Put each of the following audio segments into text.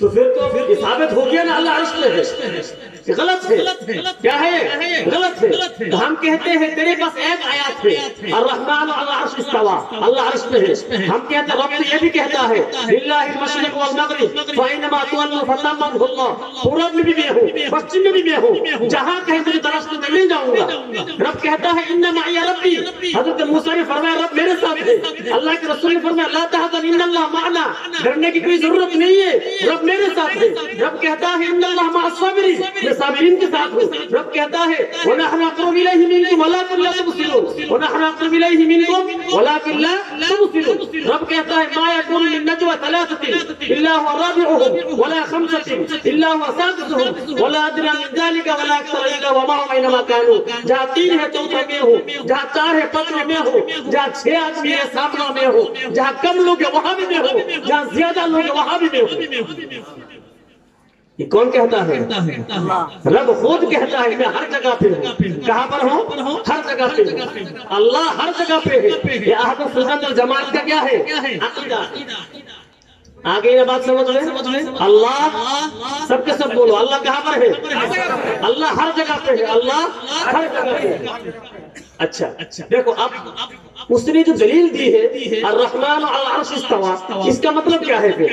تو پھر تو ثابت ہو گیا نا اللہ عرش پہ ہے، غلط ہے، کیا ہے؟ غلط ہے۔ تو ہم کہتے ہیں تیرے پاس ایک آیات ہے الرحمن علی العرش استوى، اللہ عرش پہ ہے۔ ہم کہتے ہیں رب تو یہ بھی کہتا ہے للہ المشرق والمغرب فإنما تولوا فثم وجه اللہ، پورب میں بھی میں ہوں، پشچم میں بھی میں ہوں، جہاں کہیں مجھے درست میں مل جاؤں گا۔ رب کہتا ہے ان معی ربی، حضرت موسیٰ نے فرمایا رب میرے ساتھ ہے، اللہ کے رسول نے فرمایا لا تحزن ان اللہ معنا، ڈرنے کی کوئی ضرورت نہیں ہے، رب میرے ساتھ ہے۔ رب کہتا ہے ان اللہ مع الصابرین، میں صابرین کے ساتھ ہوں۔ رب کہتا ہے ونحن اقرب الیہ منکم ولکن لا تبصرون، ونحن اقرب الیہ منکم ولکن لا تبصرون۔ رب کہتا ہے ما یکون من نجوى ثلاثة الا هو رابعهم ولا خمسة الا هو سادسهم ولا ادنى من ذلك ولا اکثر الا وما هم اينما كانوا، جہاں تین ہے چوتھے میں ہوں، جہاں چار ہے پانچویں میں ہوں، جہاں چھ آدمی ہے ساتواں میں ہوں، جہاں کم لوگ ہیں وہاں بھی میں ہوں، جہاں زیادہ لوگ ہیں وہاں بھی میں ہوں۔ یہ کون کہتا ہے؟ رب خود کہتا ہے میں ہر جگہ پہ ہوں۔ کہاں پر ہوں؟ ہر جگہ پہ ہوں۔ اللہ ہر جگہ پہ ہے۔ یہ اہل سنت والجماعت کا کیا ہے؟ عقیدہ۔ آگے یہ بات سمجھ رہے؟ اللہ سب کے سب بولو اللہ کہاں پر ہے؟ اللہ ہر جگہ پہ ہے، اللہ ہر جگہ پہ ہے۔ اچھا دیکھو اب اس نے جو دلیل دی ہے الرحمن علی العرش استوى، اس کا مطلب کیا ہے پھر؟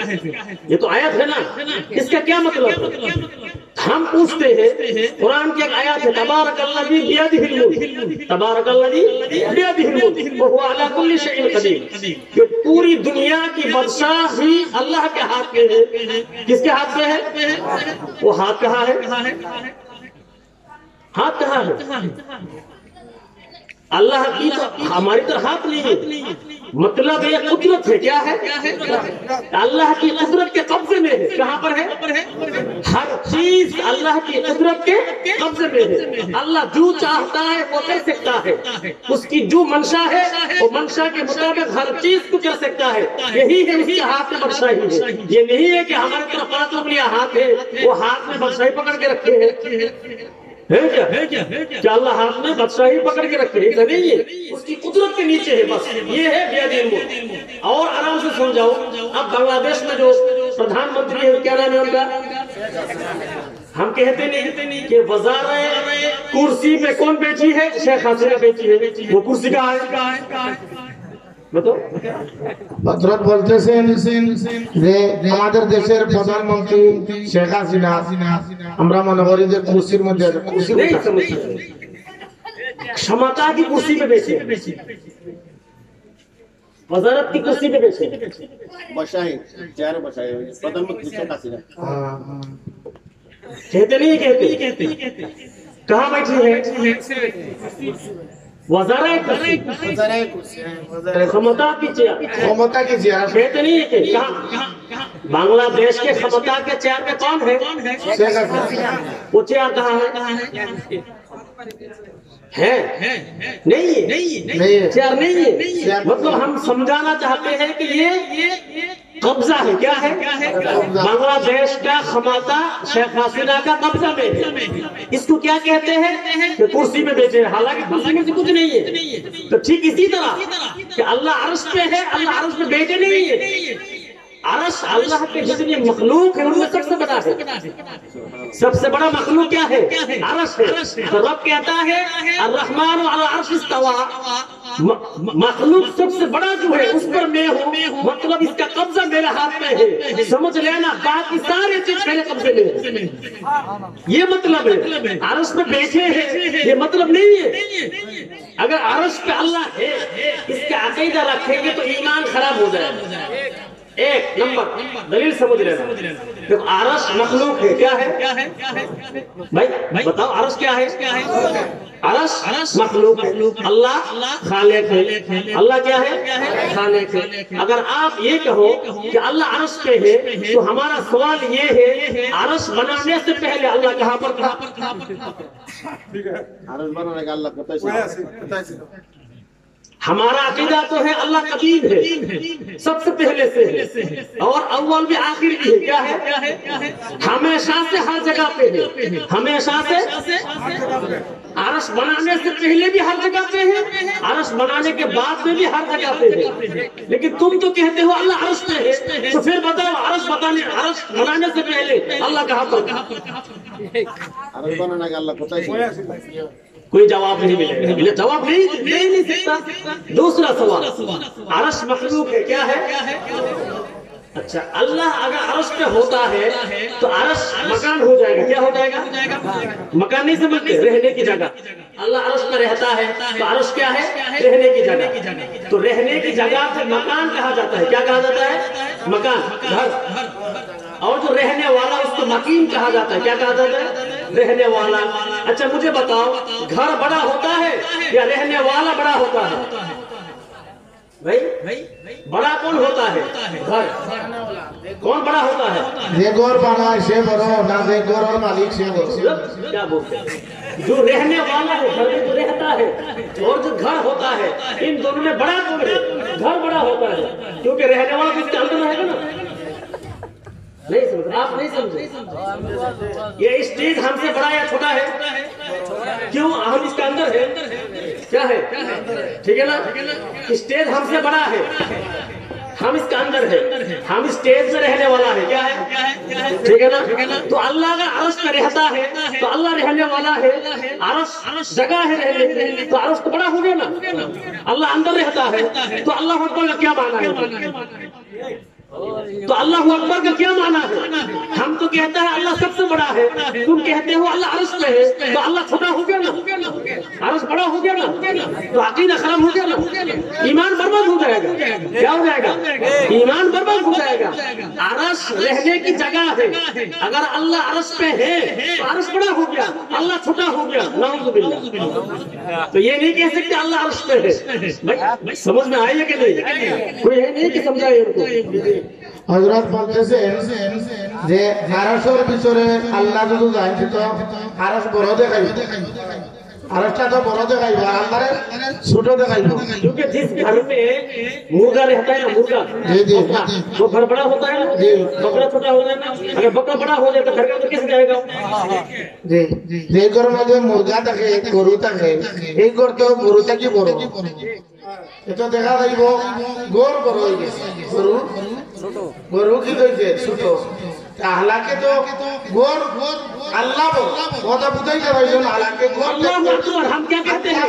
یہ تو آیت ہے نا، اس کا کیا مطلب؟ ہم پوچھتے ہیں قرآن کی ایک آیات ہے تبارک الذی بیدہ الملک، تبارک الذی بیدہ الملک وہو علی کل شیء قدیر، کہ پوری دنیا کی بادشاہی اللہ کے ہاتھ میں ہے۔ کس کے ہاتھ میں ہے؟ وہ ہاتھ کہاں ہے؟ ہاتھ کہاں ہے؟ اللہ کی تو ہماری طرح ہاتھ نہیں ہے، مطلب یہ قدرت ہے۔ کیا ہے؟ اللہ کی قدرت کے قبضے میں ہے۔ کہاں پر ہے؟ ہر چیز اللہ کی قدرت کے قبضے میں ہے۔ اللہ جو چاہتا ہے وہ کر سکتا ہے، اس کی جو منشا ہے وہ منشا کے مطابق ہر چیز کو کر سکتا ہے۔ یہی ہے اس کے ہاتھ میں بادشاہی ہے۔ یہ نہیں ہے کہ ہماری طرف پانچ انگلیاں ہاتھ ہے، وہ ہاتھ میں بادشاہی پکڑ کے رکھے ہیں، ہے کیا اللہ ہاتھ میں بادشاہی پکڑ کے رکھے؟ ایسا نہیں ہے، اس کی قدرت کے نیچے ہے بس۔ یہ ہے بیدہ الملک۔ اور آرام سے سمجھاؤ، اب بنگلہ دیش میں جو پردھان منتری ہے کیا نام ہے ان کا؟ ہم کہتے نہیں کہ وزارت کرسی پہ کون بیٹھی ہے؟ شیخ حسینہ بیٹھی ہے۔ وہ کرسی کہاں ہے؟ بتاؤ ভদ্রত বলতেছেন যে আমাদের দেশের প্রধানমন্ত্রী শেখ হাসিনা, আমরা মনে করি যে কুরসির মধ্যে نہیں سمجھتے، क्षमता की कुर्सी पे बैठे، वजारत की कुर्सी पे बैठे। বসাই চেয়ারে বসাই প্রধানমন্ত্রী শেখ হাসিনা। कहते नहीं कहते, कहाँ बैठी है? वजारत क्षमता की चेयर। ক্ষমতা কি চেয়ার? कहते नहीं है कि कहाँ? बांग्लादेश के क्षमता के चेयर पे कौन है? শেখ হাসিনা। वो चेयर कहाँ है? नहीं है, चेयर नहीं है। मतलब हम समझाना चाहते हैं कि ये कब्जा है। क्या है? बांग्लादेश का क्षमता शेख हसीना का कब्जा में है। इसको क्या कहते हैं? कि कुर्सी पे बैठे हैं, हालांकि कुर्सी में से कुछ नहीं है। तो ठीक इसी तरह कि अल्लाह अर्श पे है, अल्लाह अर्श पे बैठे नहीं है। अर्श अल्लाह के जितने मखलूक है उनमें सबसे बड़ा है। सबसे बड़ा मखलूक क्या है? अर्श है। तो रब कहता है अर्रहमान अला अर्श इस्तवा, मखलूक सबसे बड़ा जो है उस पर मैं हूँ, मतलब इसका कब्जा मेरे हाथ में है। समझ लेना, बाकी सारी चीज मेरे कब्जे में है। ये मतलब है। अर्श पे बैठे हैं ये मतलब नहीं है। अगर अर्श पे अल्लाह है इसका अकीदा रखेंगे तो ईमान खराब हो जाएगा। एक नंबर दलील समझ लेना। देखो अर्श मखलूक है। क्या है भाई बताओ? अर्श क्या है? अर्श मखलूक है, अल्लाह खालिक है। अल्लाह क्या है? खालिक है। अगर आप ये कहो कि अल्लाह अर्श पे है तो हमारा सवाल ये है अर्श बनाने से पहले अल्लाह कहाँ पर था? আরশ বানানোর আগে আল্লাহ কোথায় ছিল? ہمارا عقیدہ تو ہے اللہ قدیم ہے، سب سے پہلے سے ہے، اور اول بھی آخر بھی ہے. کیا ہے؟ ہمیشہ سے ہر جگہ پہ ہے، ہمیشہ سے. عرش بنانے سے پہلے بھی ہر جگہ پہ ہے، عرش بنانے کے بعد میں بھی ہر جگہ پہ ہے. لیکن تم تو کہتے ہو اللہ عرش پہ ہے، تو پھر بتاؤ عرش بنانے سے پہلے اللہ کہاں پر؟ عرش بنانے کا اللہ کوئی کوئی جواب نہیں ملے گا، جواب نہیں سکتا. دوسرا سوال، عرش مخلوق ہے، کیا ہے؟ اچھا، اللہ اگر عرش پہ ہوتا ہے تو عرش مکان ہو جائے گا. کیا ہو جائے گا؟ مکان نہیں سمجھتے، رہنے کی جگہ. اللہ عرش پہ رہتا ہے تو عرش کیا ہے؟ رہنے کی جگہ. تو رہنے کی جگہ سے مکان کہا جاتا ہے. کیا کہا جاتا ہے؟ مکان، گھر. اور جو رہنے والا اس کو مکین کہا جاتا ہے. کیا کہا جاتا ہے؟ رہنے والا. اچھا مجھے بتاؤ، گھر بڑا ہوتا ہے یا رہنے والا بڑا ہوتا ہے؟ بھائی بڑا کون ہوتا ہے؟ گھر. کون بڑا ہوتا ہے؟ دیگور بنا سے بڑا نہ دیگور اور مالک سے بڑا. کیا بولتے ہیں؟ جو رہنے والا ہے، گھر میں جو رہتا ہے، اور جو گھر ہوتا ہے، ان دونوں میں بڑا کون ہے؟ گھر بڑا ہوتا ہے، کیونکہ رہنے والا کس کے اندر رہے گا نا. نہیں سمجھ، آپ نہیں سمجھے. یہ اسٹیج ہم سے بڑا یا چھوٹا ہے؟ کیوں؟ ہم اس کے اندر ہے. کیا ہے؟ ٹھیک ہے نا. اسٹیج ہم سے بڑا ہے، ہم اس کے اندر ہے. ہم اسٹیج سے رہنے والا ہے. کیا ہے؟ ٹھیک ہے نا. تو اللہ کا عرش پہ رہتا ہے تو اللہ رہنے والا ہے. عرش جگہ ہے رہنے کی، تو عرش تو بڑا ہو گیا نا. اللہ اندر رہتا ہے تو اللہ اکبر کا کیا معنی ہے؟ تو اللہ اکبر کا کیا معنی ہے؟ ہم تو کہتا ہے اللہ سب سے بڑا ہے، تم کہتے ہو اللہ عرش پہ ہے، تو اللہ چھوٹا ہو گیا نا، عرش بڑا ہو گیا نا. تو عقیدہ خراب ہو گیا نا، ایمان برباد ہو جائے گا. کیا ہو جائے گا؟ ایمان برباد ہو جائے گا. عرش رہنے کی جگہ ہے، اگر اللہ عرش پہ ہے تو عرش بڑا ہو گیا، اللہ چھوٹا ہو گیا. نعوذ باللہ. تو یہ نہیں کہہ سکتے اللہ عرش پہ ہے. سمجھ میں آئی ہے کہ نہیں؟ کوئی ہے نہیں کہ سمجھائے ان کو. حضرت বলতেছেন যে আরশের ভিতরে আল্লাহ যদি জানতো তো আরশ বড় দেখাইবে, আরশটা তো বড় দেখাইবে, আল্লাহরে ছোট দেখাইবে. क्योंकि जिस घर में मुर्गा रहता है ना, मुर्गा वो घर बड़ा होता है ना, बकरा छोटा हो जाए ना. अगर बकरा बड़ा हो जाए तो घर का तो कैसे जाएगा? যে ঘরের মধ্যে মুরগা থাকে, গরু থাকে, এই ঘর তো গরু থাকি বড়, এটা দেখা যাইব গরু বড় হয়ে গেছে, গরু কি হয়েছে ছোট. আল্লাহকে তো গর আল্লাহ কথা বুঝাইতে পারছেন. আল্লাহকে अल्लाहु अकबर हम क्या कहते हैं?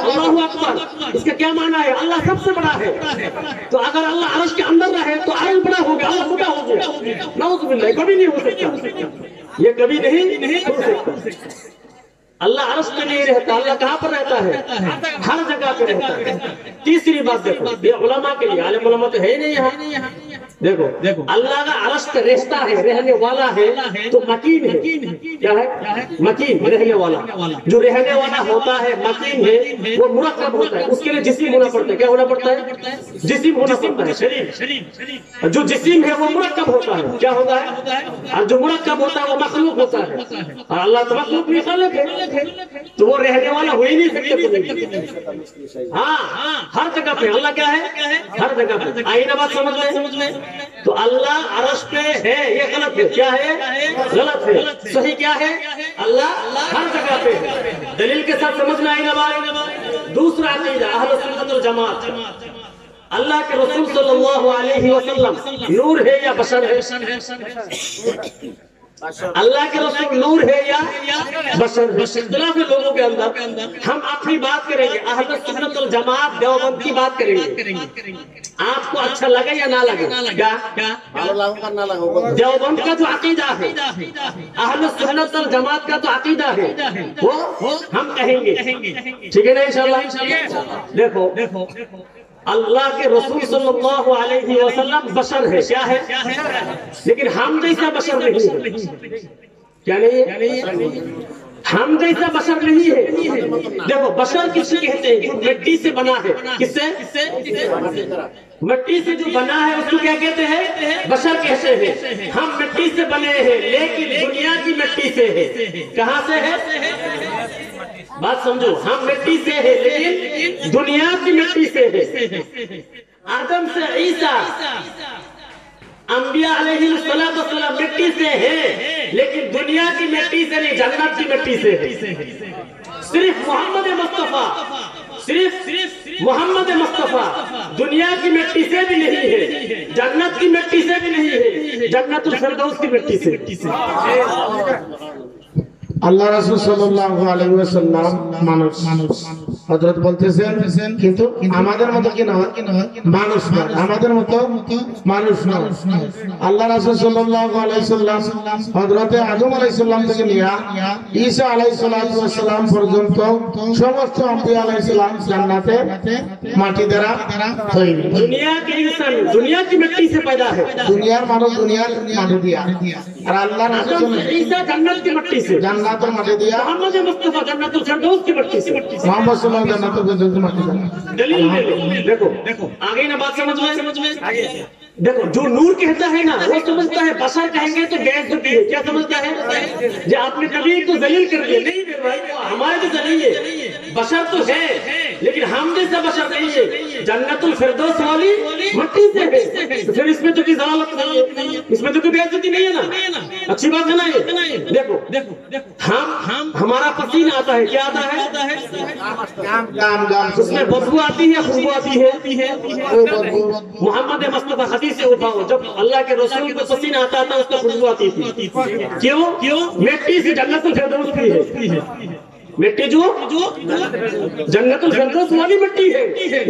अल्लाहु अकबर, इसका क्या माना है? अल्लाह सबसे बड़ा है. तो अगर अल्लाह अर्श के अंदर रहे तो अर्श बड़ा हो गया, अल्लाह छोटा हो गया. नाउज़ बिल्लाह, कभी नहीं हो सकता, ये कभी नहीं हो सकता. अल्लाह अर्श पे नहीं रहता. अल्लाह कहाँ पर रहता है? हर जगह पे रहता है. तीसरी बात देखो, ये उलमा के लिए, आलिम उलमा तो है ही नहीं यहाँ. देखो अल्लाह का अर्श पे रहता है, रहने वाला है, तो मकीन है. क्या है? मकीन, रहने वाला. जो रहने वाला होता है, मकीन है, वो मुरक्कब होता है. उसके लिए जिस्म होना पड़ता है. क्या होना पड़ता है? जिस्म होना पड़ता है, शरीर. जो जिस्म है वो मुरक्कब होता है. क्या होता है? और जो मुरक्कब होता है वो मखलूक होता है. और अल्लाह तो मखलूक भी खालिक है, तो वो रहने वाला हो ही नहीं सकते. हाँ, हर जगह पे अल्लाह क्या है? हर जगह पे. आई ना बात समझ में? तो अल्लाह अर्श पे है, ये गलत है. क्या है? गलत है. सही क्या है? अल्लाह हर जगह पे है. दलील के साथ समझ में आई ना बात? दूसरा अकीदा अहले सुन्नत वल जमात, अल्लाह के रसूल सल्लल्लाहु अलैहि वसल्लम नूर है या बशर है? अल्लाह के रसूल नूर है या बशर है? इख्तिलाफ है लोगों के अंदर. हम अपनी बात करेंगे, अहले सुन्नत वल जमात देवबंद की बात करेंगे. आपको अच्छा लगे या ना लगे? क्या देवबंद का जो अकीदा है, अहले सुन्नत वल जमात का जो अकीदा है, वो हम कहेंगे. ठीक है ना इंशाअल्लाह? देखो अल्लाह के रसूल सल्लल्लाहु अलैहि वसल्लम बशर है. क्या है? लेकिन हम जैसा बशर नहीं है. क्या नहीं है? हम जैसा बशर नहीं है. देखो बशर किसे कहते हैं? जो मिट्टी से बना है. किससे? मिट्टी से जो बना है उसको क्या कहते हैं? बशर कहते हैं. हम मिट्टी से बने हैं, लेकिन दुनिया की मिट्टी से है. कहाँ से है? बात समझो, हम मिट्टी से है लेकिन दुनिया की मिट्टी से है। आदम से ईसा अंबिया अलैहिस्सलाम मिट्टी से है लेकिन दुनिया की मिट्टी से नहीं, जन्नत की मिट्टी से है। सिर्फ मोहम्मद मुस्तफा दुनिया की मिट्टी से भी नहीं है, जन्नत की मिट्टी से भी नहीं है, जन्नतुल फिरदौस की मिट्टी से। আল্লাহ রাসূল সাল্লাল্লাহু আলাইহি ওয়াসাল্লাম মানুষ হযরত বলতেছেন কিন্তু আমাদের মতো কি না মানুষ না, আমাদের মতো মানুষ না। আল্লাহ রাসূল সাল্লাল্লাহু আলাইহি ওয়াসাল্লাম হযরত আদম আলাইহিস সালাম থেকে নিয়ে ঈসা আলাইহিস সালাম পর্যন্ত সমস্ত আম্বিয়া আলাইহিস সালাম জান্নাতে মাটি দ্বারা তৈরি। दुनिया के इंसान दुनिया की मिट्टी से पैदा है, দুনিয়ার মানুষ দুনিয়ার মাটি দিয়া, আর আল্লাহ রাসূল ईसा जन्नत की मिट्टी से, জান্নাতের মাটি দিয়া, मोहम्मद मुस्तफा जन्नतुल फिरदौस की मिट्टी से। মুহাম্মদ সাল্লাল্লাহু আলাইহি জান্নাতুল ফিরদৌস মাটি দিয়া। दलील देखो आगे ना बात समझ में देखो, जो नूर कहता है ना वो समझता है बशर कहेंगे तो गैस होती है, क्या समझता है जो आपने कभी तो जलील कर दिया। नहीं भाई, हमारे तो नहीं है, बशर तो है लेकिन हम जैसा बशर नहीं है, जन्नतुल फिरदौस वाली मिट्टी से है। तो फिर इसमें तो कोई जलालत नहीं है, इसमें तो कोई बेइज्जती नहीं है ना, अच्छी बात है ना ये। देखो हम हमारा पसीना आता है, क्या आता है, उसमें बदबू आती है, खुशबू आती है। मोहम्मद मुस्तफा हदीस से उठाओ, जब अल्लाह के रसूल को पसीना आता था उसको खुशबू आती थी। क्यों? मिट्टी से जन्नतुल फिरदौस की है, मिट्टी जो जन्नतुल फिरदौस वाली मिट्टी है,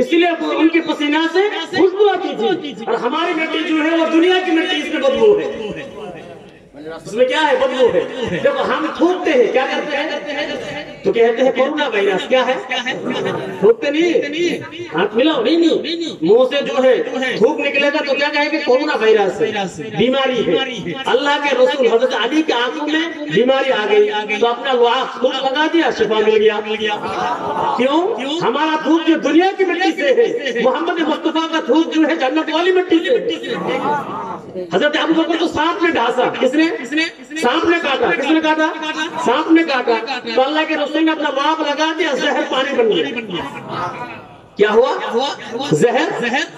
इसलिए उनके पसीना से खुशबू आती थी। और हमारी मिट्टी जो है वो दुनिया की मिट्टी, इसमें बदबू है, उसमें क्या है, बदबू है। देखो हम थूकते हैं, क्या करते हैं तो कहते हैं कोरोना वायरस, क्या है, थूकते नहीं, हाथ मिलाओ, नहीं मुंह से जो है थूक निकलेगा तो क्या कहेंगे, कोरोना वायरस बीमारी है। अल्लाह के रसूल हजरत अली के आंखों में बीमारी आ गई तो अपना लुआफ थूक लगा दिया, शिफा मिल गया। क्यों? हमारा थूक जो दुनिया की मिट्टी से है, मोहम्मद मुस्तफा का थूक जो है जन्नत वाली मिट्टी से। हजरत अबू बकर तो सांप ने ढांसा, किसने, सांप ने काटा, किसने काटा, सांप ने काटा, तो अल्लाह के रसूल ने अपना बाप लगा दिया, जहर पानी बन गया। क्या हुआ, जहर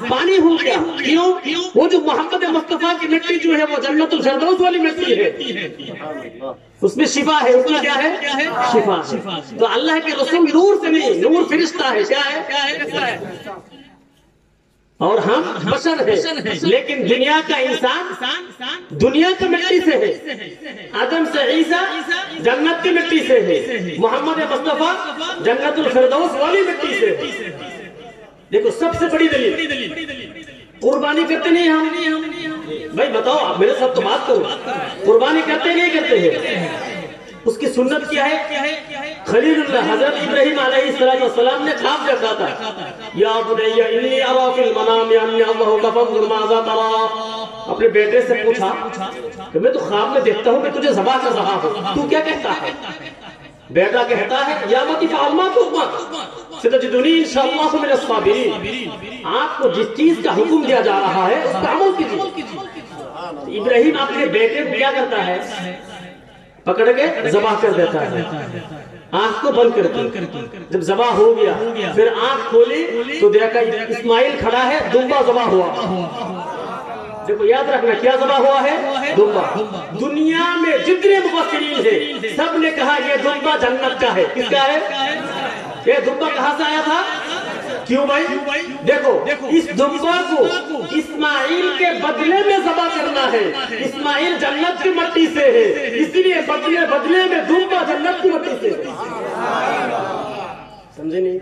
पानी हो गया। क्यों? वो जो मोहम्मद मुस्तफा की मिट्टी जो है वो जन्नतुल फिरदौस वाली मिट्टी है, उसमें शिफा है, उसमें क्या है, शिफा। तो अल्लाह के रसूल नूर से नहीं, नूर फरिश्ता है, क्या है, और हम बशर है लेकिन दुनिया का इंसान दुनिया की मिट्टी से है। आदम से ईसा जन्नत की मिट्टी से है, मोहम्मद मुस्तफा जन्नतुल फिरदौस वाली मिट्टी से है। देखो सबसे बड़ी दलील, कुर्बानी करते नहीं हम भाई, बताओ आप मेरे साथ तो बात करो, कुर्बानी करते नहीं करते हैं, उसकी सुन्नत क्या है, खलीलुल्लाह हजरत इब्राहिम अलैहिस्सलाम ने ख्वाब देखा था, या बुनैया इन्नी अरा फिल मनाम अन्नी अल्लाहु का फंजुर माज़ा तरा। अपने बेटे से पूछा कि मैं तो ख्वाब में देखता हूँ मैं तुझे ज़बह कर रहा हूँ, तू क्या कहता है? बेटा कहता है या मती फ़अल मा तुअमर सतजिदुनी इंशाअल्लाह मिनस साबिरीन। आपको जिस चीज का हुक्म दिया जा रहा है उस पर अमल कीजिए। इब्राहिम अपने बेटे को क्या करता है, पकड़ के ज़बह कर देता है, आंख को बंद करके। जब ज़बह हो गया फिर आंख खोली तो देखा इस्माइल खड़ा है, दुम्बा ज़बह हुआ। देखो याद रखना क्या ज़बह हुआ है, दुम्बा। दुनिया में जितने मुफस्सिरीन हैं सब ने कहा ये दुम्बा जन्नत का है। किसका है ये दुम्बा? कहां से आया था? क्यों भाई? देखो इस दुम्बा को इस्माइल के बदले में ज़बह करना है, इस्माइल जन्नत की मिट्टी से है, इसलिए बदले में दुम्बा जन्नत की मिट्टी से है। समझे नहीं?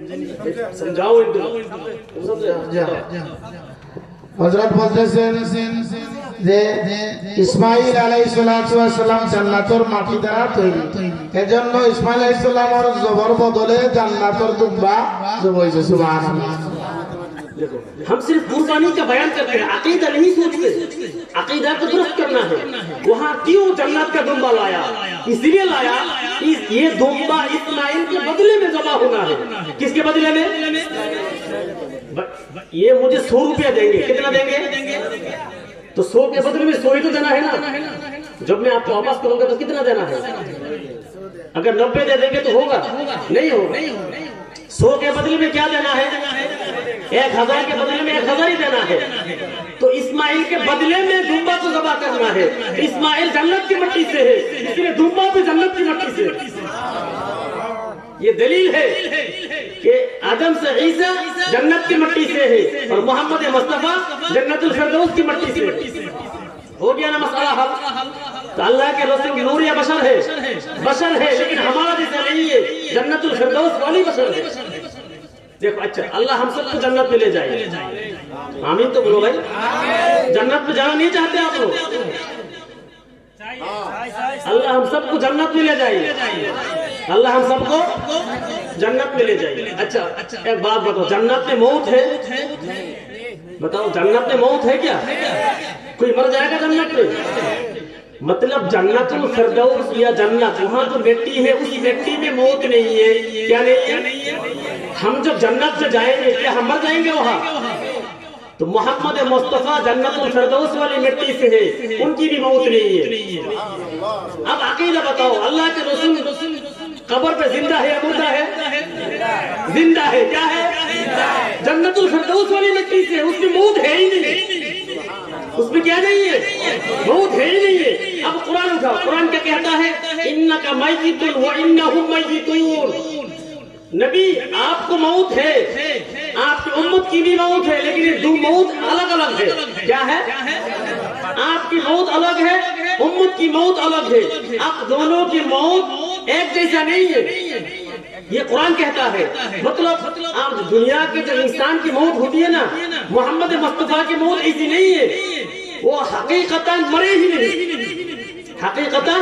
समझाओ इनको। হযরত বলতেছেন যে ইসমাইল আলাইহিস সালাম জান্নাতের মাটি দ্বারা তৈরি, এজন্য ইসমাইল আলাইহিস সালামের জবর বদলে জান্নাতের দুম্বা জবাইছে। সুবহানাল্লাহ। देखो हम सिर्फ कुर्बानी का बयान करते हैं, अकीदा नहीं सोचते। अकीदा को दुरुस्त करना है। वहाँ क्यों जन्नत का दुम्बा लाया? इसलिए लाया ये दुम्बा इस्माइल के बदले में ज़बह होना है। किसके बदले में? ये मुझे 100 रुपया देंगे, कितना देंगे? तो 100 के बदले में 100 ही तो देना है ना। जब मैं आपको वापस करूंगा तो कितना देना है? अगर 90 दे देंगे तो होगा? नहीं होगा। 100 के बदले में क्या देना है? 1000 के बदले में 1000 ही देना है। तो इस्माइल के बदले में दुम्बा को ज़बह करना है। इस्माइल जन्नत की मिट्टी से है, इसलिए दुम्बा भी जन्नत की मिट्टी से। ये दलील है कि आदम से ईसा जन्नत की मिट्टी से है और मोहम्मद मुस्तफा जन्नतुल फिरदौस की मिट्टी से। हो गया ना मसला हल? तो अल्लाह के रसूल नूर या बशर है? बशर है, लेकिन हमारा जैसा नहीं है, जन्नतुल फिरदौस वाली बशर है। देखो, अच्छा, अल्लाह हम सबको जन्नत में ले जाए। आमीन तो बोलो भाई। जन्नत में जाना नहीं चाहते आप लोग? अल्लाह हम सबको जन्नत में ले जाइए। अल्लाह हम सबको जन्नत में ले जाइए। अच्छा, एक बात बताओ, जन्नत में मौत है? बताओ, जन्नत में मौत है क्या? कोई मर जाएगा जन्नत में? मतलब जन्नतुल फिरदौस या जन्नत, वहाँ जो मिट्टी है उस मिट्टी में मौत नहीं है। क्या नहीं है? हम जब जन्नत से जाएंगे क्या हम मर जाएंगे वहाँ? तो मोहम्मद मुस्तफा जन्नतुल फिरदौस वाली मिट्टी से है, उनकी भी मौत नहीं है। अब अकीदा बताओ, अल्लाह के रसूल कब्र पे जिंदा है या मुर्दा है? जिंदा है। क्या है? जन्नतुल फिरदौस वाली मिट्टी से, उसमें मौत है ही नहीं। उसमें क्या नहीं है? मौत है ही नहीं है। अब कुरान उठाओ, कुरान क्या कहता है? इन्नका मय्यितुन व इन्नहुम मय्यितून। नबी, आपको मौत है, आपकी उम्मत की भी मौत है, लेकिन ये दो मौत अलग अलग है। क्या है? आपकी मौत अलग है, उम्मत की मौत अलग है। आप दोनों की मौत एक जैसा नहीं है, ये कुरान कहता है। मतलब आप दुनिया के जो इंसान की मौत होती है ना, मोहम्मद मुस्तफा की मौत ऐसी नहीं है। वो हकीकतन मरे ही नहीं, हकीकतन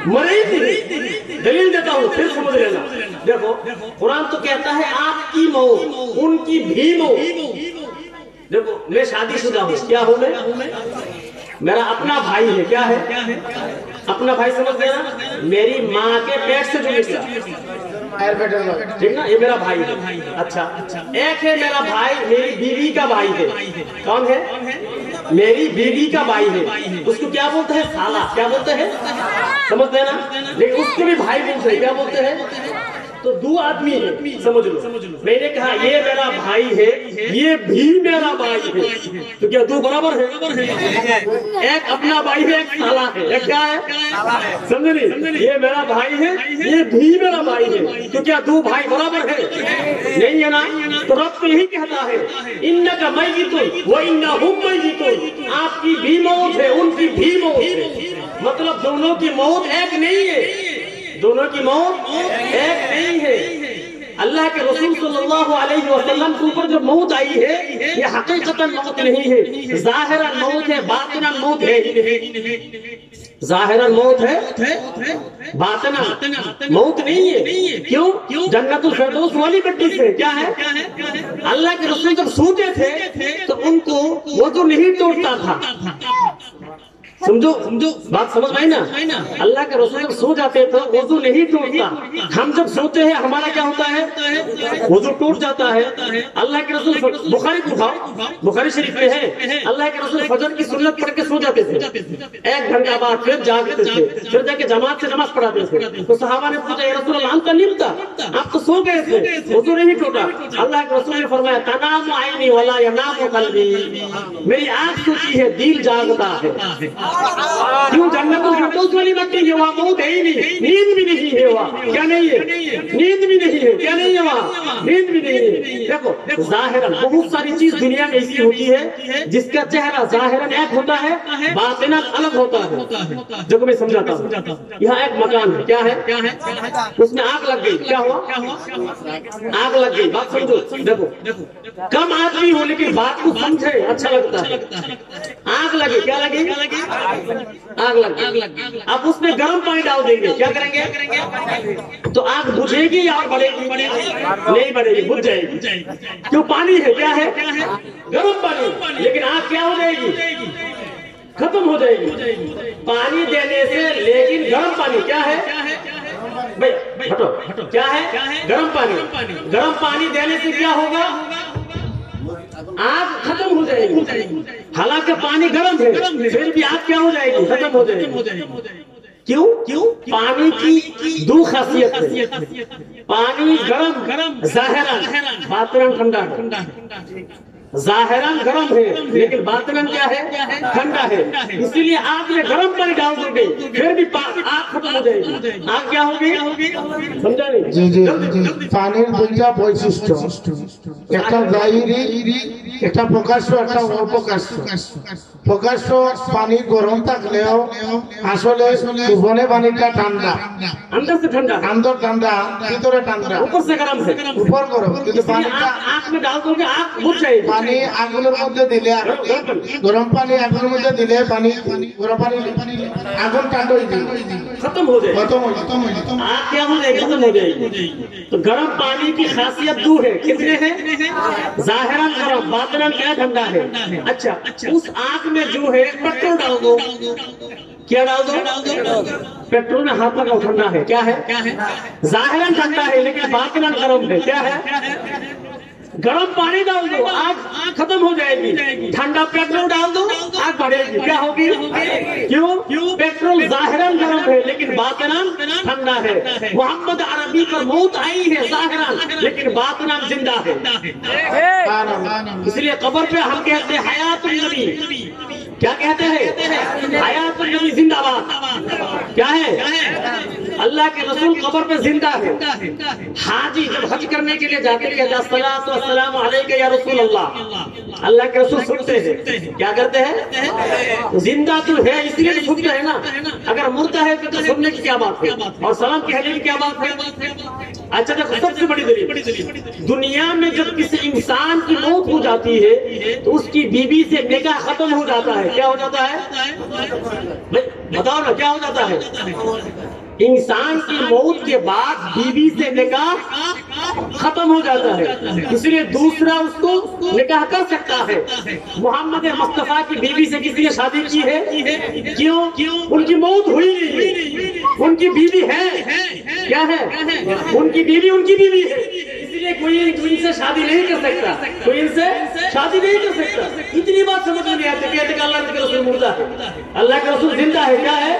मरे ही नहीं। दलील देता हूँ, फिर समझ लेना। देखो, कुरान तो कहता है आपकी मौत, उनकी भी मौत। देखो, मैं शादीशुदा हूँ, क्या हूँ मैं? मेरा अपना भाई है। क्या है? अपना भाई, समझ गया ना? मेरी माँ के पेट से जो निकला, ठीक ना, ये मेरा भाई है। अच्छा, एक है मेरा भाई, मेरी बीवी का भाई है। कौन है? मेरी बीवी का भाई है। उसको क्या बोलते हैं? साला। क्या बोलते हैं? समझते हैं ना? लेकिन उसको भी भाई बोलते हैं। क्या बोलते हैं? तो दो आदमी है, समझ लो। मैंने कहा ये मेरा भाई है, ये भी मेरा भाई है, तो क्या दो बराबर है? एक अपना भाई है, एक साला है। एक क्या है? समझे नहीं? ये मेरा भाई है, ये भी मेरा भाई है, तो क्या दो भाई बराबर है? नहीं है ना? तो रब तो यही कहता है, इन्नका मय्यितुन व इन्नहुम मय्यितून। आपकी भी मौत है, उनकी भी मौत है। मतलब दोनों की मौत एक नहीं है, दोनों की मौत एक नहीं है। अल्लाह के रसूल सल्लल्लाहु अलैहि वसल्लम के ऊपर जो मौत आई है, ये हकीकतन मौत नहीं है, ज़ाहिरन मौत है, बातिनन मौत है ही नहीं। ज़ाहिरन मौत है, बातिनन मौत नहीं है। क्यों? जन्नतुल फिरदौस वाली मिट्टी से। क्या है? अल्लाह के रसूल जब सोते थे तो उनको वो तो नहीं टूटता था। समझो बात, समझ में आई ना? अल्लाह के रसूल जब सो जाते थे वजू नहीं टूटता। हम जब सोते हैं हमारा क्या होता है? वजू टूट जाता है। अल्लाह के रसूल, बुखारी उठाओ, बुखारी शरीफ में है, अल्लाह के रसूल फजर की सुन्नत पढ़ के सो जाते थे, 1 घंटा बाद फिर जागते थे, फिर जाके जमात से नमाज पढ़ाते थे। तो सहाबा ने पूछा, या रसूल अल्लाह, का निमता, आप तो सो गए थे, वजू नहीं टूटा। अल्लाह के रसूल ने फरमाया, तनाम आईनी वला यनाम कल्बी। मेरी आंख सोती है, दिल जागता है। क्यों? जन्नतुल फिरदौस वाली मिट्टी है, वहाँ मौत है ही नहीं, नींद भी नहीं है वहाँ। क्या नहीं है? नींद भी नहीं है। क्या नहीं है वहाँ? नींद भी नहीं है। देखो, ज़ाहिरन बहुत सारी चीज दुनिया में ऐसी होती है जिसका चेहरा ज़ाहिरन एक होता है, बातिनन अलग होता है। देखो मैं समझाता हूँ। यहाँ एक मकान है। क्या है? उसमें आग लग गई। क्या हुआ? आग लग गई। बात समझो। देखो, कम आदमी हो लेकिन बात को समझे, अच्छा लगता है। आग लगी। क्या लगी? आग लग गई। अब उसमें गर्म पानी डाल देंगे, क्या करेंगे? तो आग बुझेगी या और बढ़ेगी? नहीं बढ़ेगी, बुझ जाएगी। क्यों? पानी है। क्या है? गर्म पानी। लेकिन आग क्या हो जाएगी? खत्म हो जाएगी पानी देने से। लेकिन गर्म पानी क्या है भाई? हटो। क्या है? गर्म पानी। गर्म पानी देने से क्या होगा? आग खत्म हो जाएगी। हालांकि पानी गर्म है, फिर भी आग क्या हो जाएगी? खत्म हो जाएगी। کیوں؟ پانی کی دو خاصیت ہے، پانی گرم ظاہراً باطناً ٹھنڈا ہے، ظاہراً گرم ہے لیکن باطناً کیا ہے؟ ٹھنڈا ہے۔ اسی لیے آپ نے گرم پانی ڈال دو گے پھر بھی آگ ختم ہو جائے گی، آگ کیا ہوگی؟ سمجھا نہیں؟ জি জি জি পানির দুইটা বৈশিষ্ট্য, একটা জাহিরি একটা প্রকাশ্য একটা অপ্রকাশ্য। প্রকাশ্য পানি গরম থাকলেও আসলে গোপনে পানিটা ঠান্ডা, अंदर से ठंडा, আন্দর ঠান্ডা ভিতরে ঠান্ডা, ऊपर से गर्म है। উপর গরম। কিন্তু পানিটা आग में डाल दोगे आग बुझ जाएगी। পানি আগুনের মধ্যে দিলে, গরম পানি আগুনের মধ্যে দিলে পানি গরম পানি আগুন ঠান্ডা হয়ে যাবে, खत्म हो जाएगी, খতম হয়ে যাবে। आग क्या हो जाएगी? खत्म हो जाएगी। तो गर्म पानी की खासियत दो है, कितने हैं? ज़ाहिरन गर्म, बातिनन क्या? ठंडा है। अच्छा, उस आग में जो है पेट्रोल डाल दो, क्या डाल दो? पेट्रोल में हाथ लगाओ, ठंडा है, क्या है? ज़ाहिरन ठंडा है लेकिन बातिनन गर्म है, क्या है? गरम पानी डाल दो आग खत्म हो जाएगी, ठंडा पेट्रोल डाल दो आग बढ़ेगी, क्या होगी? क्यों? पेट्रोल ज़ाहिरन गरम है लेकिन बातिनन ठंडा है। मोहम्मद अरबी पर मौत आई है ज़ाहिरन लेकिन बातिनन जिंदा है। इसलिए कब्र पे हम कहते हैं हयातुन नबी, क्या कहते हैं? हयातुन नबी जिंदाबाद। क्या है? अल्लाह के रसूल कब्र पे जिंदा है। हाजी जब हज करने के लिए जाते हैं अस्सलातु वस्सलामु अलैका या रसूल अल्लाह, अल्लाह के रसूल सुनते हैं, क्या करते हैं? जिंदा तो है इसलिए तो सुनते हैं ना, अगर मुर्दा है तो सुनने की क्या बात है और सलाम कहने की क्या बात है? अच्छा देखो, सबसे बड़ी दलील, दुनिया में जब किसी इंसान की मौत हो जाती है तो उसकी बीवी से निकाह खत्म हो जाता है, क्या हो जाता है? बताओ ना, क्या हो जाता है? इंसान की मौत के बाद बीवी से निकाह खत्म हो जाता है, इसलिए दूसरा उसको निकाह कर सकता है। मोहम्मद मुस्तफा की बीवी से किसी ने शादी की है? क्यों? उनकी मौत हुई नहीं, उनकी बीवी है, क्या है? उनकी बीवी है, इसलिए कोई इनसे शादी नहीं कर सकता, कोई इनसे शादी नहीं कर सकता। इतनी बात समझ में नहीं आती, कहते कि अल्लाह के रसूल मुर्दा है, अल्लाह के रसूल जिंदा है, क्या है?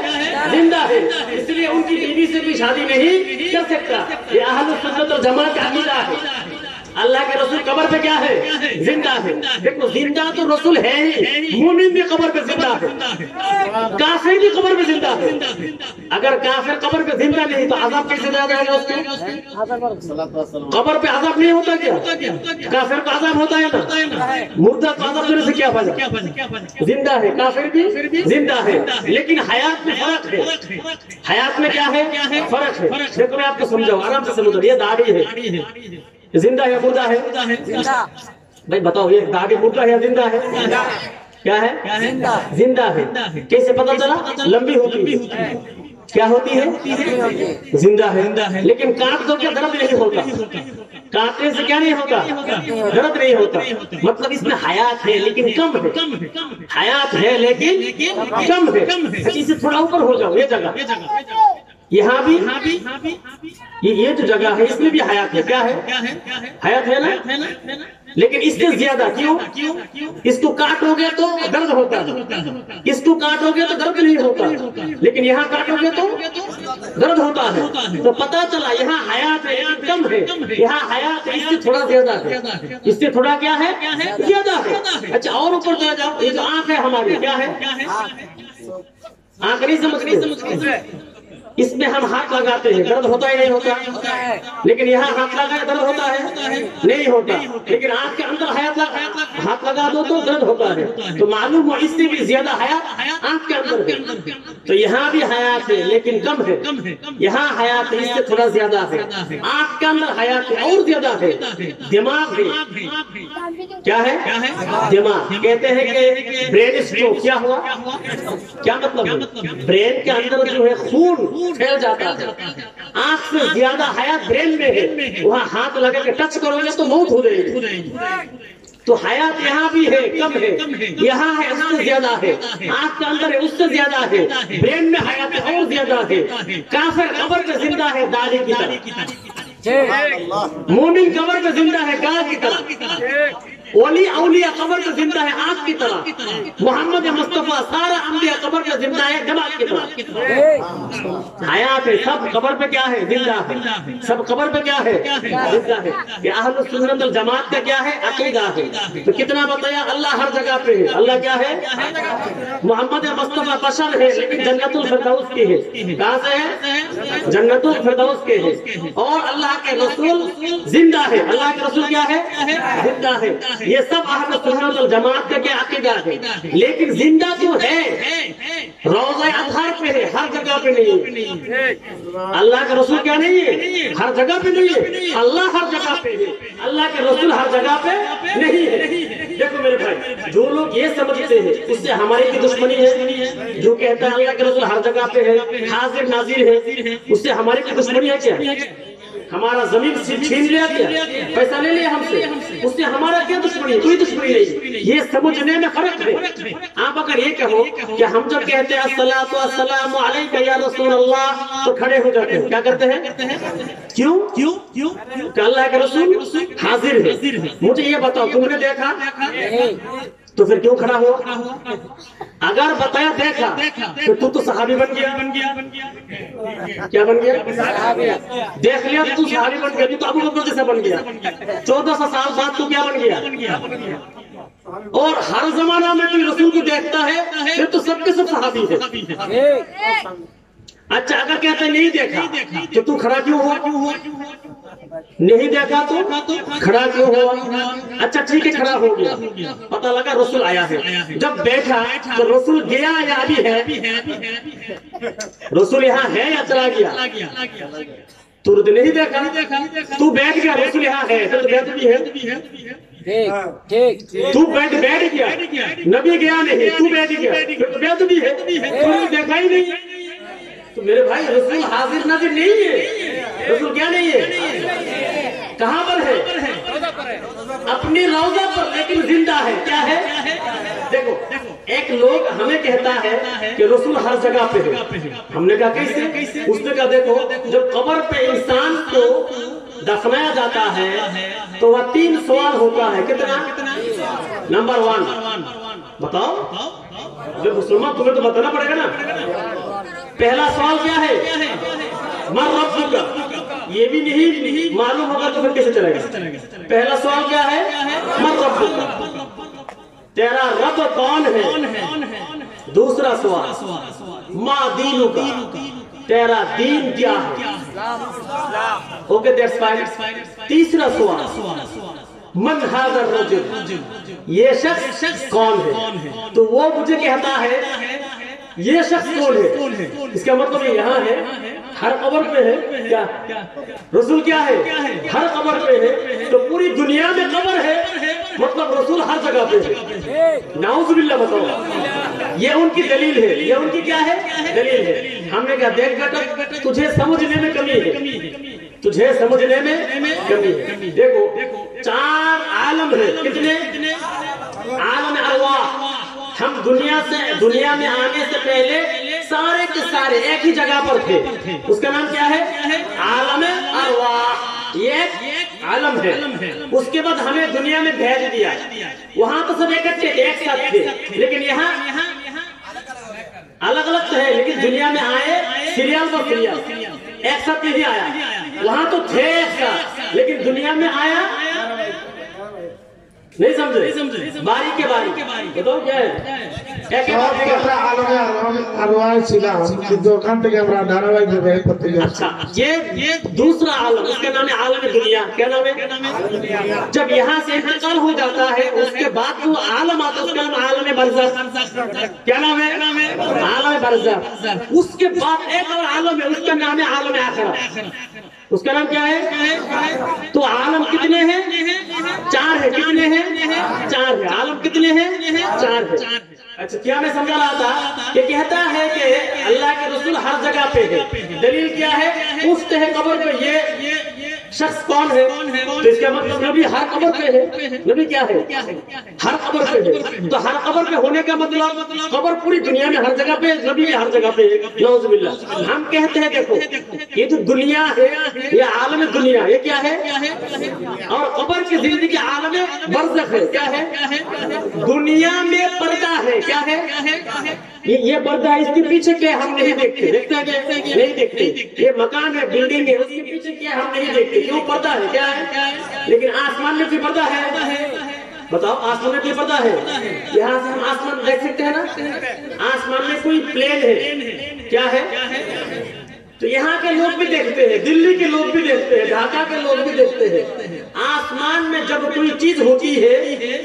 जिंदा है, इसलिए उनकी बीवी से भी शादी नहीं कर सकता। ये अहले सुन्नत और जमात का अकीदा है। अल्लाह के रसूल कब्र पे क्या है? जिंदा है। देखो, जिंदा तो रसूल है ही, मोमिन भी कब्र पे जिंदा है, काफिर भी कब्र पे जिंदा है। अगर काफिर कब्र पे जिंदा नहीं तो अज़ाब कैसे दिया जाएगा उसको? कब्र पे अज़ाब नहीं होता क्या? काफिर को अज़ाब होता है ना, मुर्दा को अज़ाब देने से क्या फायदा? जिंदा है, काफिर भी जिंदा है, लेकिन हयात में फर्क है। हयात में क्या है? फर्क है। देखो मैं आपको समझाऊं, आराम से समझो। ये दाढ़ी है, जिंदा है मुर्दा है? भाई बताओ, ये दाढ़ी मुर्दा है या जिंदा है? क्या है? जिंदा है। कैसे पता चला? लंबी होती है, क्या होती है? जिंदा है। लेकिन काट दो क्या दर्द नहीं होता? काटने से क्या नहीं होता? दर्द नहीं होता। मतलब इसमें हयात है लेकिन कम है, हयात है लेकिन कम है। इससे थोड़ा ऊपर हो जाओ, ये जगह, यहाँ भी ये जो जगह है इसमें भी हयात है, क्या है? हयात है ना, लेकिन इससे ज्यादा। क्यों? इसको काटोगे तो दर्द होता है, इसको काटोगे तो दर्द नहीं होता, लेकिन यहाँ काटोगे तो दर्द होता है। तो पता चला यहाँ हयात है लेकिन कम है, यहाँ हयात है इससे थोड़ा ज्यादा है, इससे थोड़ा क्या है? ज्यादा है। अच्छा, और ऊपर चला जाओ, ये जो आंख है हमारी, क्या है? आंख नहीं समझते? इसमें हम हाथ लगाते हैं, दर्द होता है नहीं होता? लेकिन यहाँ हाथ लगाए दर्द होता है नहीं होता, लेकिन आंख के अंदर हाथ लगा दो तो दर्द होता है। तो मालूम हो इससे भी ज्यादा हयात आंख के अंदर है। तो यहाँ भी हयात है लेकिन कम है, यहाँ हयात है इससे थोड़ा ज्यादा है। आंख के अंदर हयात है और ज्यादा है। दिमाग है, क्या है? दिमाग। कहते हैं कि ब्रेन स्ट्रोक क्या हुआ? क्या मतलब? ब्रेन के अंदर जो है खून फैल जाता है, आंख से ज्यादा हयात ब्रेन में है, वहाँ हाथ लगा के टच करोगे तो मौत हो जाएगी। तो हयात यहाँ भी है, कम है, यहाँ है उससे ज्यादा है, आंख के अंदर है उससे ज्यादा है, ब्रेन में हयात और ज्यादा है। काफिर कब्र पे जिंदा है दाढ़ी की तरह, मोमिन कब्र पे जिंदा है गाय की तरह। वली औलिया कब्र में जिंदा है आग की तरह, मोहम्मद मुस्तफा सारा अंबिया कब्र में जिंदा है जमात की तरह। हयात है, सब कब्र पे क्या है? जिंदा है। सब कब्र पे क्या है? जिंदा है। ये अहलुस सुन्नत वल जमात का क्या है? अकीदा है। तो कितना बताया? अल्लाह हर जगह पे है। अल्लाह क्या है? मोहम्मद मुस्तफा बशर है लेकिन जन्नतुल फिरदौस की है। कहां से है? जन्नतुल फिरदौस के है। और अल्लाह के रसूल जिंदा है। अल्लाह के रसूल क्या है? जिंदा है। ये सब अहले सुन्नत वल जमात का क्या अकीदा है। लेकिन जिंदा तो है, रोज़ा अज़हर पे है, हर जगह पे नहीं है। अल्लाह के रसूल क्या नहीं है? हर जगह पे नहीं है। अल्लाह हर जगह पे है, अल्लाह के रसूल हर जगह पे नहीं है। देखो मेरे भाई, जो लोग ये समझते हैं उससे हमारी की दुश्मनी है। जो कहता है अल्लाह के रसूल हर जगह पे है, हाजिर नाजिर है, उससे हमारी की दुश्मनी है क्या? हमारा जमीन छीन लिया क्या? पैसा ले लिया हमसे, उससे हमारा क्या दुश्मनी? कोई दुश्मनी नहीं। ये समझने में फर्क है। आप अगर ये कहो कि हम जब कहते हैं अस्सलातु वस्सलामु अलैका या रसूल अल्लाह तो खड़े हो जाते हैं, क्या करते हैं? क्यों? अल्लाह के रसूल हाजिर है। मुझे ये बताओ, तुमने देखा तो फिर क्यों खड़ा हुआ? अगर बताया देखा तो तू तो सहाबी बन गया। क्या बन गया? देख लिया तो तू सहाबी बन गया, तू तो अबू बकर जैसा बन गया। 1400 साल बाद तू क्या बन गया? और हर जमाना में कोई रसूल को देखता है फिर तो सबके सब सहाबी है। अच्छा, अगर कहते नहीं देखा तो तू खड़ा क्यों हुआ? नहीं देखा तो खड़ा क्यों हुआ? अच्छा ठीक है, खड़ा हो गया, पता लगा रसूल आया है। जब बैठा तो रसूल गया या अभी है? रसूल यहाँ है या चला गया? तू नहीं देखा, तू बैठ गया, रसूल यहाँ है तो बैठ भी है। तू बैठ गया, नबी गया नहीं, तू बैठ गया तो बैठ भी है। तूने देखा ही नहीं। तो मेरे भाई रसूल हाजिर नाजिर नहीं है। रसूल क्या नहीं है? कहाँ पर है? अपनी रौज़ा पर, लेकिन जिंदा है। क्या है? देखो, एक लोग हमें कहता है कि रसूल हर जगह पे है। हमने कहा कैसे? उसने कहा देखो, जब कब्र पे इंसान को दफनाया जाता है तो वह 3 सवाल होता है। कितना? नंबर 1 बताओ। जब मुसलमान तुम्हें तो बताना पड़ेगा ना। पहला सवाल क्या है? मन रब्बुका। ये भी नहीं मालूम होगा तो फिर कैसे चलेगा? पहला सवाल क्या है? मन रब्बुका, तेरा रब कौन है? दूसरा सवाल मा दीनुका, तेरा दीन क्या है? Okay, that's fine. तीसरा सवाल मन हाज़र रजुल, ये शख्स कौन है? तो वो मुझे कहता है ये शख्स कौन है? इसका मतलब ये यहाँ है, हर कब्र पे है। क्या रसूल क्या है? हर कब्र पे है। तो पूरी दुनिया में कब्र है, मतलब रसूल हर जगह पे है। नाउज़ुबिल्लाह। बताओ, ये उनकी दलील है। ये उनकी क्या है? दलील है। हमने कहा देख बेटा, तुझे समझने में कमी है, तुझे समझने में कमी है। देखो, 4 आलम है। कितने? आलम अरवाह। हम दुनिया में आने से पहले सारे के सारे एक ही जगह पर थे। उसका नाम क्या है? आलम अरवाह। ये आलम है। उसके बाद हमें दुनिया में भेज दिया। वहां तो सब इकट्ठे एक साथ थे, लेकिन यहाँ अलग अलग तो है, लेकिन दुनिया में आए सीरियल पर सीरियल, एक साथ नहीं आया। वहां तो थे एक साथ, लेकिन दुनिया में आया नहीं। समझे? बारी के बारी बताओ क्या है? अच्छा, ये दूसरा आलम, उसका नाम है आलम दुनिया। क्या नाम है? जब यहाँ से इंतकाल हो जाता है उसके बाद जो आलम आता है उसका नाम आलम बरज़ख। क्या नाम है? आलम बरज़ख। उसके बाद एक और आलम है, उसका नाम है आलम आखिरत। उसका नाम क्या है? तो आलम कितने हैं? 4 है। कितने हैं? 4 है। आलम कितने हैं? 4 है। अच्छा, क्या मैं समझा रहा था कि कहता है कि अल्लाह के रसूल हर जगह पे है। दलील क्या है? पूछते हैं कब्र पे ये शख्स कौन है, तो इसका मतलब नबी हर कब्र पे है। नबी क्या है, हर कब्र पे है। तो हर कब्र पे होने का मतलब कब्र पूरी दुनिया में हर जगह पे, नबी हर जगह पे है। नौजुबिल्लाह। हम कहते हैं देखो ये जो दुनिया है ये आलम दुनिया, ये क्या है, और कब्र की जिंदगी आलम बरज़ख है। क्या है, दुनिया में पर्दा है। क्या है, ये पर्दा, इसके पीछे क्या हम नहीं देखते। देखते हैं क्या, नहीं देखते। ये मकान है, बिल्डिंग है, उसके पीछे क्या हम नहीं देखते। क्यों, पर्दा है। क्या है, लेकिन आसमान में कोई पर्दा है, बताओ, आसमान में कोई पर्दा है। यहाँ से हम आसमान देख सकते हैं ना, आसमान में कोई प्लेन है। क्या है, तो यहाँ के लोग भी देखते हैं, दिल्ली के लोग भी देखते हैं, ढाका के लोग भी देखते हैं। आसमान में जब कोई चीज होती है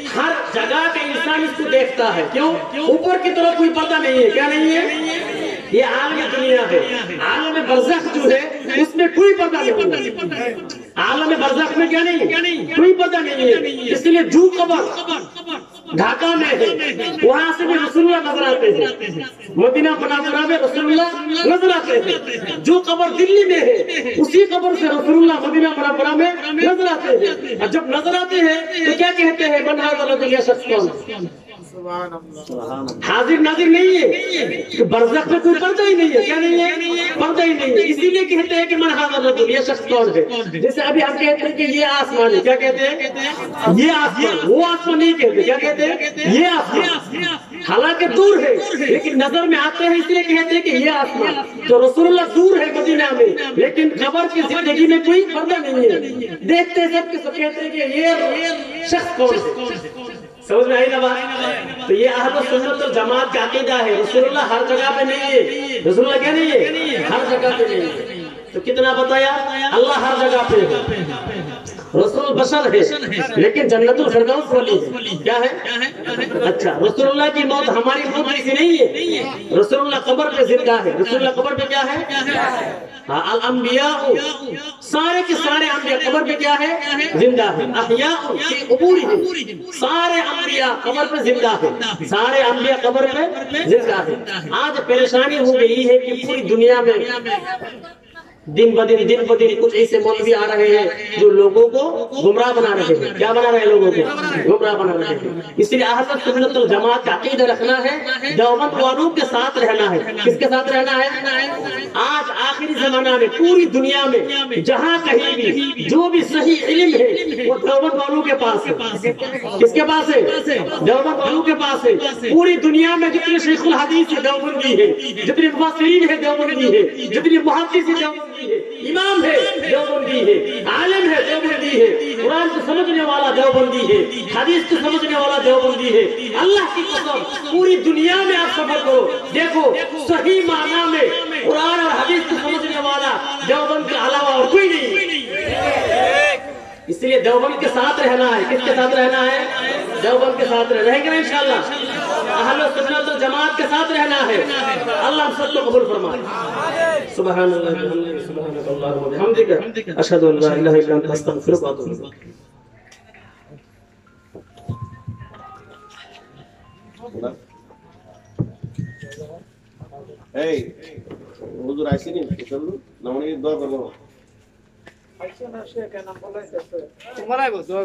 हर जगह का इंसान इसको देखता है। क्यों, ऊपर की तरफ कोई पर्दा नहीं है। क्या नहीं है, ये आलम दुनिया है। आलम बरज़ख जो है उसमें कोई पर्दा नहीं है। आलम बरज़ख में क्या नहीं है, कोई पर्दा नहीं है। इसलिए जो कब्र ढाका में है वहां से भी रसूलुल्लाह नजर आते हैं, मदीना मुनव्वरा में रसूलुल्लाह नजर आते हैं। जो कब्र दिल्ली में है उसी कब्र से रसूलुल्लाह मदीना मुनव्वरा में नजर आते हैं। और जब नजर आते हैं तो क्या कहते हैं, मन हाज़ा रजुल, ये शख्स कौन, हाजिर नाजिर नहीं है। बरज़ख में कोई पर्दा ही नहीं है। क्या नहीं है, पर्दा ही नहीं है। इसीलिए कहते हैं कि मन हाज़ा रजुल, ये शख्स कौन है। जैसे अभी हम कहते हैं कि ये आसमान है। क्या कहते हैं, ये आसमान, वो आसमान नहीं कहते। क्या कहते हैं, ये आसमान, हालांकि दूर है लेकिन नजर में आते हैं, इसलिए कहते हैं कि ये आसमान। तो रसूलुल्लाह दूर है मदीना में, लेकिन कब्र की जिंदगी में कोई पर्दा नहीं है। देखते हैं सब के सब कहते हैं कि ये शख्स कौन है। समझ में आई ना बात। तो ये अहले सुन्नत वल जमात का अकीदा है। रसूलुल्लाह हर जगह पे नहीं है। रसूलुल्लाह क्या नहीं है, हर जगह पे नहीं है। तो कितना बताया, अल्लाह हर जगह पे है। रसूल बशर है लेकिन जन्नतुल फिरदौस वाली है। क्या है, अच्छा, रसूलुल्लाह की मौत हमारी मौत जैसी नहीं है। रसूलुल्लाह कब्र पे जिंदा है। रसूलुल्लाह कब्र पे क्या है, अल अंबिया, सारे के सारे अंबिया कब्र पे क्या है, जिंदा है। अहया फी कुबूरिहिम, सारे अंबिया कब्र पे जिंदा है। सारे अंबिया कब्र पे जिंदा है। आज परेशानी हो गई है कि पूरी दुनिया में दिन ब दिन कुछ ऐसे मौलवी आ रहे हैं जो लोगों को गुमराह बना रहे हैं। क्या बना रहे हैं, लोगों को गुमराह बना रहे हैं। इसलिए अहले सुन्नत वल जमात का अकीदा रखना है, देवबंद वालों के साथ रहना है। किसके साथ रहना है, आज आखिरी जमाना में पूरी दुनिया में जहाँ कहीं भी जो भी सही इल्म है वो देवबंद वालों के पास है। किसके पास है, देवबंद वालों के पास है। पूरी दुनिया में जितने शेखुल हदीस है देवबंदी है, जितने मुफस्सिरीन है देवबंदी है, जितने मुहद्दिस है देवबंदी है, इमाम है देवबंदी है, आलिम है देवबंदी है, कुरान को समझने वाला देवबंदी है, हदीस को समझने वाला देवबंदी है। अल्लाह की कसम पूरी दुनिया में आप सफर करो, देखो सही माना में कुरान और हदीस को समझने वाला देवबंद के अलावा और कोई नहीं है। इसलिए देवबंद के साथ रहना है। किसके साथ रहना है, देवबंद के साथ रहेंगे ना इंशाअल्लाह। अहले सुन्नत वल जमात के साथ रहना है। अल्लाह हम सबको कबूल फरमाए। सुभान अल्लाह, सुभान अल्लाह व बिहम्दिका, अशहदु अन ला इलाहा इल्ला अंता, अस्तगफिरुका व अतूबु इलैक। এই হুজুর আইসিনি, চলুন নামানি দোয়া করবো। আইসো না, সে কেন বলাইতেছে তোমার আইবো দোয়া